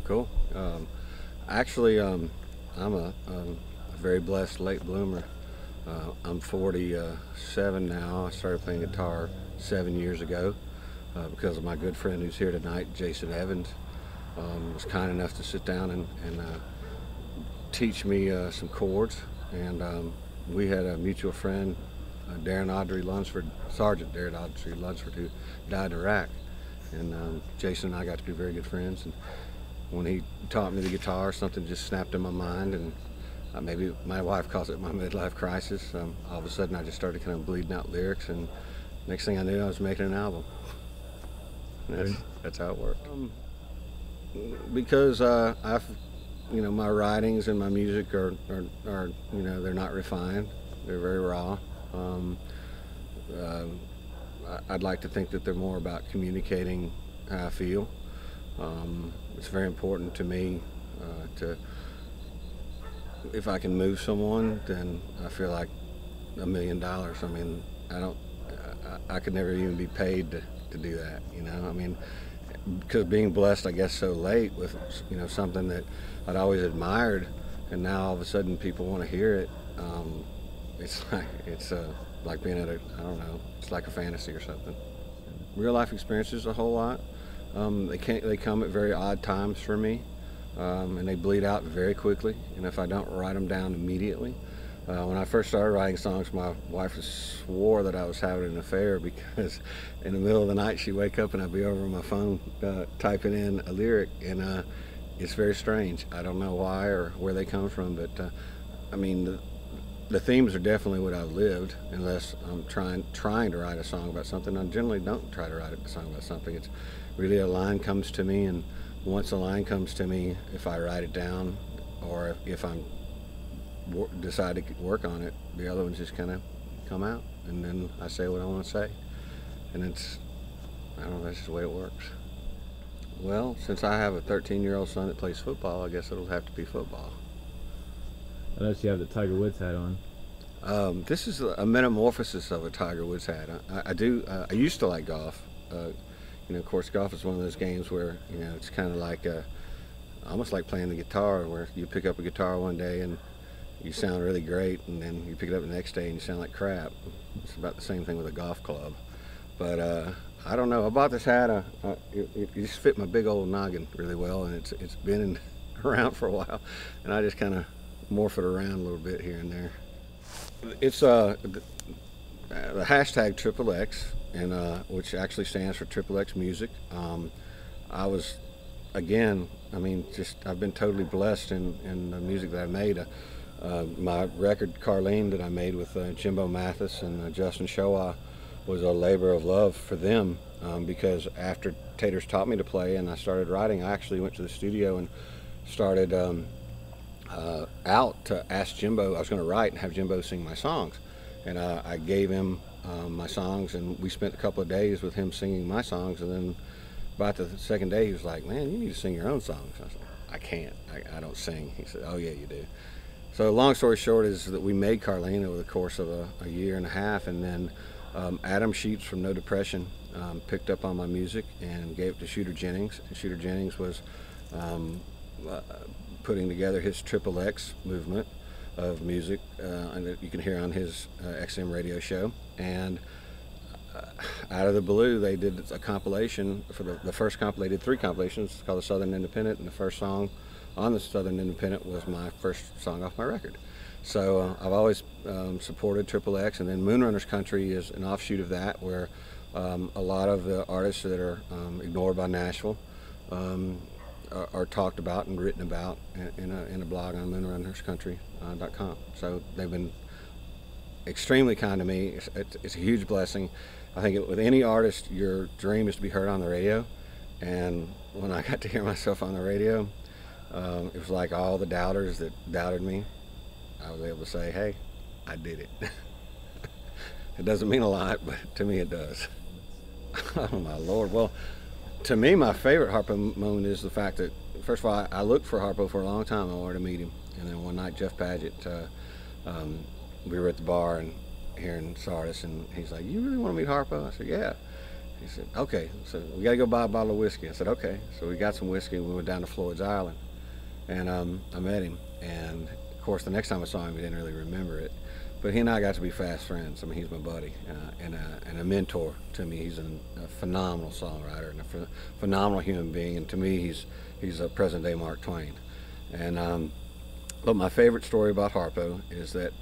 Cool. Actually, I'm a very blessed late bloomer. I'm 47 now. I started playing guitar 7 years ago because of my good friend who's here tonight, Jason Evans. Was kind enough to sit down and teach me some chords. And we had a mutual friend, Darren Audrey Lunsford, Sergeant Darren Audrey Lunsford, who died in Iraq. And Jason and I got to be very good friends. And when he taught me the guitar, something just snapped in my mind. And maybe my wife calls it my midlife crisis. All of a sudden, I just started kind of bleeding out lyrics. And next thing I knew, I was making an album. That's how it worked. Because my writings and my music are they're not refined. They're very raw. I'd like to think that they're more about communicating how I feel. It's very important to me if I can move someone, then I feel like $1 million. I mean, I could never even be paid to do that, I mean, because being blessed, I guess, so late with, something that I'd always admired, and now all of a sudden people want to hear it. It's like being at I don't know, it's like a fantasy or something. Real life experiences a whole lot. They come at very odd times for me, and they bleed out very quickly. And if I don't write them down immediately, when I first started writing songs, my wife swore that I was having an affair because in the middle of the night she'd wake up and I'd be over on my phone typing in a lyric, and it's very strange. I don't know why or where they come from, but I mean, the themes are definitely what I've lived, unless I'm trying to write a song about something. I generally don't try to write a song about something. It's really a line comes to me, and once a line comes to me, if I write it down or if I'm decide to work on it, the other ones just kind of come out, and then I say what I want to say, and I don't know, that's just the way it works. Well, since I have a 13-year-old son that plays football, I guess it'll have to be football. I noticed you have the Tiger Woods hat on. This is a metamorphosis of a Tiger Woods hat. I used to like golf. Of course, golf is one of those games where it's kind of like almost like playing the guitar, where you pick up a guitar one day and you sound really great, and then you pick it up the next day and you sound like crap. It's about the same thing with a golf club. But I don't know. I bought this hat. It just fit my big old noggin really well, and it's been around for a while, and I just kind of morph it around a little bit here and there. It's the hashtag XXX, and which actually stands for XXX Music. I was, again, I've been totally blessed in the music that I made. My record Carlene that I made with Jimbo Mathis and Justin Showa was a labor of love for them, because after Taters taught me to play and I started writing, I actually went to the studio and started out to ask Jimbo. I was going to write and have Jimbo sing my songs, and I gave him my songs, and we spent a couple of days with him singing my songs, and then about the second day he was like, "Man, you need to sing your own songs." I was like, "I can't, I don't sing." He said, "Oh yeah, you do." So long story short is that we made Carlene over the course of a year and a half, and then Adam Sheets from No Depression picked up on my music and gave it to Shooter Jennings, and Shooter Jennings was putting together his XXX movement of music, and that you can hear on his XM radio show. And out of the blue, they did a compilation for the first compilation. They did 3 compilations. It's called The Southern Independent, and the first song on the Southern Independent was my first song off my record. So I've always supported XXX, and then Moonrunners Country is an offshoot of that, where a lot of the artists that are ignored by Nashville are talked about and written about in a blog on moonrunnerscountry.com. So they've been extremely kind to me. It's a huge blessing. I think with any artist, your dream is to be heard on the radio, and when I got to hear myself on the radio, it was like all the doubters that doubted me, I was able to say, "Hey, I did it." It doesn't mean a lot, but to me it does. Oh my Lord. Well, to me, my favorite Harpo moment is the fact that, first of all, I looked for Harpo for a long time. I wanted to meet him, and then one night Jeff Paget, we were at the bar here in Sardis, and he's like, "You really want to meet Harpo?" I said, "Yeah." He said, okay, so we got to go buy a bottle of whiskey. I said, okay. So we got some whiskey and we went down to Floyd's Island. And I met him. And of course, the next time I saw him, he didn't really remember it. But he and I got to be fast friends. I mean, he's my buddy and a mentor to me. He's a phenomenal songwriter and a phenomenal human being. And to me, he's a present-day Mark Twain. And but my favorite story about Harpo is that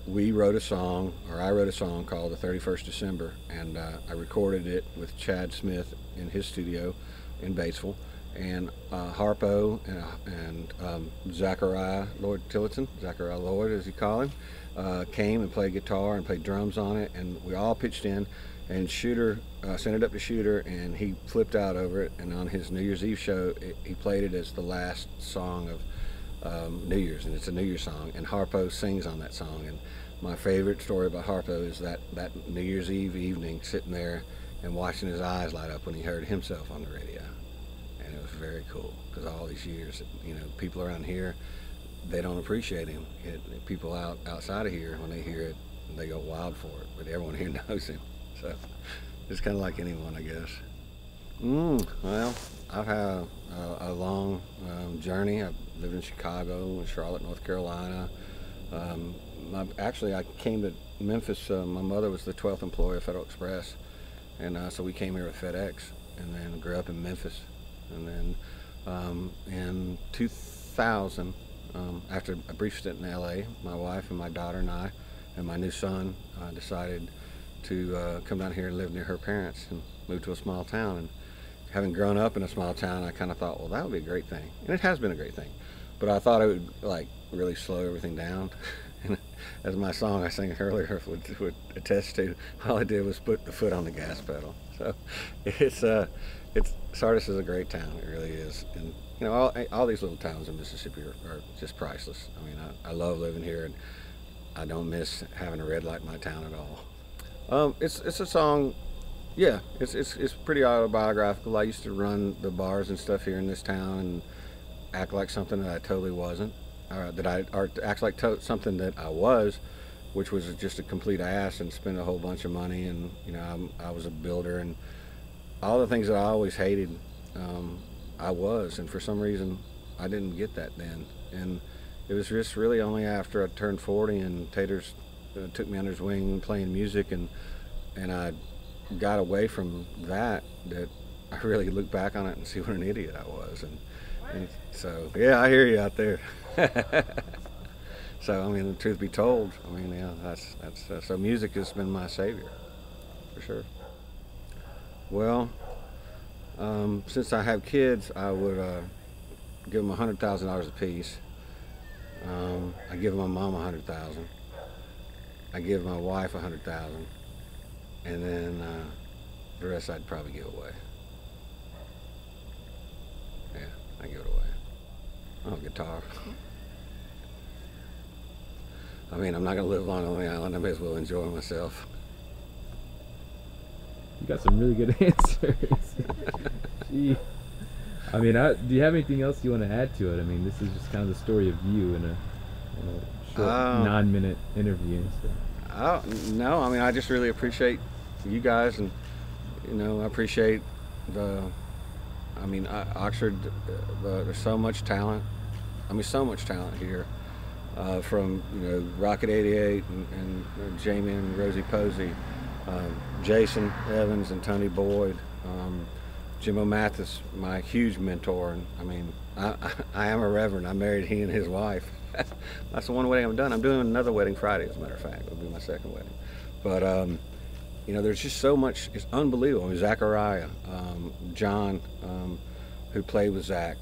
we wrote a song, or I wrote a song called The 31st December, and I recorded it with Chad Smith in his studio in Batesville. And Harpo and Zachariah Lloyd Tillotson, Zachariah Lloyd as you call him, came and played guitar and played drums on it, and we all pitched in, and Shooter sent it up to Shooter, and he flipped out over it, and on his New Year's Eve show, he played it as the last song of New Year's, and it's a New Year's song, and Harpo sings on that song. And my favorite story about Harpo is that New Year's Eve evening, sitting there and watching his eyes light up when he heard himself on the radio. And it was very cool, because all these years, you know, people around here, they don't appreciate him. People outside of here, when they hear it, they go wild for it, but everyone here knows him. So it's kind of like anyone, I guess. Well, I've had a long journey. I've lived in Chicago, Charlotte, North Carolina. Actually, I came to Memphis. My mother was the 12th employee of Federal Express, and so we came here with FedEx, and then grew up in Memphis. And then in 2000, after a brief stint in LA, my wife and my daughter and I and my new son decided to come down here and live near her parents and move to a small town. And having grown up in a small town, I kind of thought, well, that would be a great thing. And it has been a great thing. But I thought it would like really slow everything down. And as my song I sang earlier would attest to, all I did was put the foot on the gas pedal. So it's Sardis is a great town. It really is. And you know, all these little towns in Mississippi are just priceless. I mean, I love living here, and I don't miss having a red light in my town at all. It's a song. Yeah, it's pretty autobiographical. I used to run the bars and stuff here in this town and act like something that I totally wasn't, or act like something that I was, which was just a complete ass, and spend a whole bunch of money. And you know, I was a builder, and all the things that I always hated, I was, and for some reason I didn't get that then. And it was just really only after I turned 40 and Taters took me under his wing playing music, and I got away from that I really look back on it and see what an idiot I was. And so yeah, I hear you out there. So I mean, the truth be told, I mean, yeah, that's so music has been my savior for sure. Well, since I have kids, I would give them $100,000 apiece. I give my mom $100,000. I give my wife $100,000, and then the rest I'd probably give away. Yeah, I give it away. Oh, guitar. I mean, I'm not gonna live long on the island. I may as well enjoy myself. You got some really good answers. Gee. I mean, do you have anything else you want to add to it? I mean, this is just kind of the story of you in a short 9-minute interview and stuff. No, I mean, I just really appreciate you guys, and you know, I appreciate Oxford. There's so much talent. I mean, so much talent here. From Rocket 88 and Jamie and Rosie Posey, Jason Evans and Tony Boyd, Jim O'Mathis, my huge mentor. And I mean, I am a reverend. I married he and his wife. That's the one wedding I've done. I'm doing another wedding Friday, as a matter of fact. It'll be my second wedding. But there's just so much. It's unbelievable. I mean, Zachariah, John, who played with Zach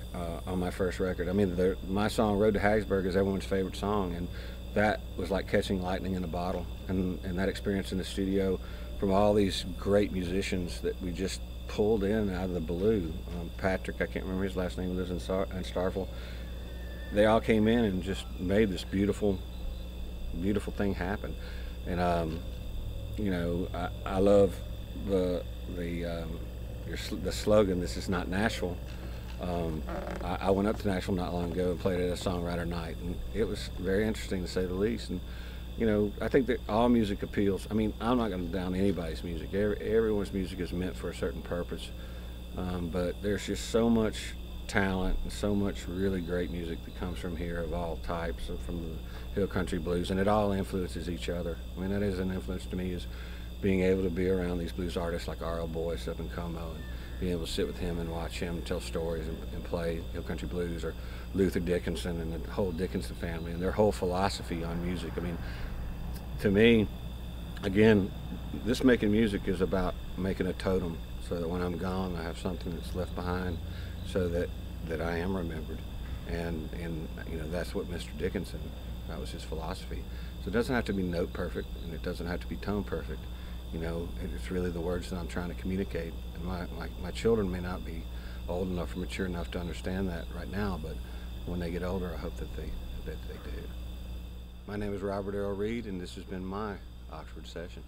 on my first record. I mean, my song "Road to Hagsburg" is everyone's favorite song, and that was like catching lightning in a bottle. And that experience in the studio from all these great musicians that we just pulled in out of the blue. Patrick, I can't remember his last name, lives in Starkville. They all came in and just made this beautiful, beautiful thing happen. And I love the slogan, "This is not Nashville." I went up to Nashville not long ago and played at a songwriter night, and it was very interesting to say the least. And you know, I think that all music appeals. I mean, I'm not going to down anybody's music. Everyone's music is meant for a certain purpose. But there's just so much talent and so much really great music that comes from here of all types, from the hill country blues, and it all influences each other. I mean, that is an influence to me, is being able to be around these blues artists like Earl Boyce up in Como, and being able to sit with him and watch him tell stories and play hill country blues, or Luther Dickinson and the whole Dickinson family and their whole philosophy on music. I mean, to me, again, this making music is about making a totem, so that when I'm gone, I have something that's left behind, so that I am remembered. And you know, that's what Mr. Dickinson, that was his philosophy. So it doesn't have to be note perfect, and it doesn't have to be tone perfect. You know, it's really the words that I'm trying to communicate. And my children may not be old enough or mature enough to understand that right now, but when they get older, I hope that they do. My name is Robert Earl Reed, and this has been my Oxford Session.